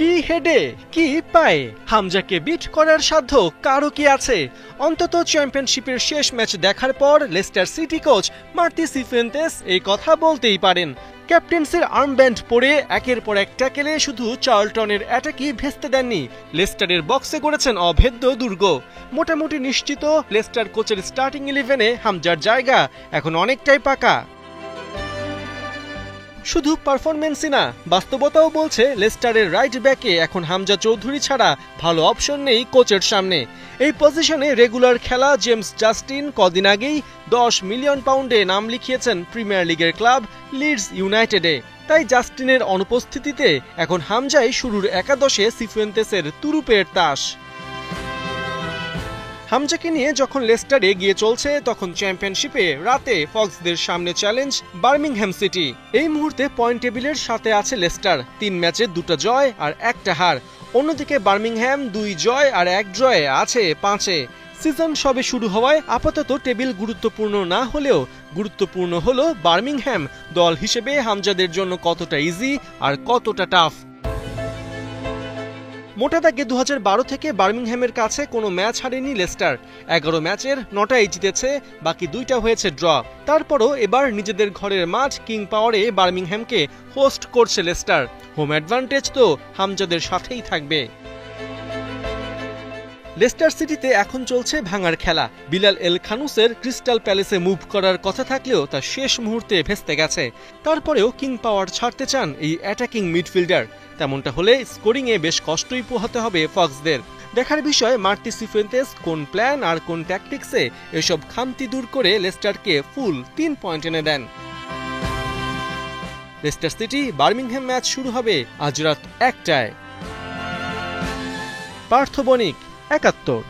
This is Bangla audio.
কি হেডে কি পায়ে হামজাকে বিট করার সাধ্য কারো কি আছে? অন্তত চ্যাম্পিয়নশিপের শেষ ম্যাচ দেখার পর লেস্টার সিটি কোচ মার্তি সিফুয়েন্তেস এই কথা বলতেই পারেন। ক্যাপ্টেন্সির আর্মব্যান্ড পরে একের পর এক ট্যাকেলে শুধু চার্লটনের অ্যাটাকই ভেস্তে দেননি, লেস্টারের বক্সে গড়েছেন অভেদ্য দুর্গ। মোটামুটি নিশ্চিত লেস্টার কোচের স্টার্টিং 11-এ হামজার জায়গা এখন অনেকটাই পাকা। শুধু পারফরম্যান্সই না, বাস্তবতাও বলছে লেস্টারের রাইট ব্যাকে এখন হামজা চৌধুরী ছাড়া ভালো অপশন নেই কোচের সামনে। এই পজিশনে রেগুলার খেলা জেমস জাস্টিন কদিন আগেই 10 মিলিয়ন পাউন্ডে নাম লিখিয়েছেন প্রিমিয়ার লিগের ক্লাব লিডস ইউনাইটেডে। তাই জাস্টিনের অনুপস্থিতিতে এখন হামজাই শুরুর একাদশে সিফুয়েন্তেসের তুরুপের তাস। হামজাকে নিয়ে যখন লেস্টার এগিয়ে চলছে, তখন চ্যাম্পিয়নশিপে রাতে ফক্সদের সামনে চ্যালেঞ্জ বার্মিংহ্যাম সিটি। এই মুহূর্তে পয়েন্ট টেবিলের সাথে আছে লেস্টার, 3 ম্যাচে 2টা জয় আর 1টা হার। অন্যদিকে বার্মিংহ্যাম 2 জয় আর 1 ড্রয়ে আছে 5-এ। সিজন সবে শুরু হওয়ায় আপাতত টেবিল গুরুত্বপূর্ণ না হলেও গুরুত্বপূর্ণ হলো বার্মিংহ্যাম দল হিসেবে হামজাদের জন্য কতটা ইজি আর কতটা টাফ। মোটা দাগে 2012 থেকে বার্মিংহ্যামের কাছে কোনো ম্যাচ হারেনি লেস্টার। 11 ম্যাচের 9টাই জিতেছে, বাকি 2টা হয়েছে ড্র। তারপরও এবার নিজেদের ঘরের মাঠ কিং পাওয়ারে বার্মিংহ্যামকে হোস্ট করছে লেস্টার। হোম অ্যাডভান্টেজ তো হামজাদের সাথেই থাকবে। লেস্টার সিটিতে এখন চলছে ভাঙার খেলা। বিলাল এল খানুসের ক্রিস্টাল প্যালেসে মুভ করার কথা থাকলেও তা শেষ মুহূর্তে ভেস্তে গেছে। তারপরেও কিং পাওয়ার ছাড়তে চান এই অ্যাটাকিং মিডফিল্ডার। তেমনটা হলে স্কোরিংয়ে বেশ কষ্টই পোহাতে হবে ফক্সদের। দেখার বিষয় মার্তি সিফুয়েন্তেস কোন প্ল্যান আর কোন ট্যাকটিক্সে এসব খামতি দূর করে লেস্টারকে ফুল 3 পয়েন্ট এনে দেন। লেস্টার সিটি বার্মিংহ্যাম ম্যাচ শুরু হবে আজ রাত 1টায়। পার্থ বণিক, 71।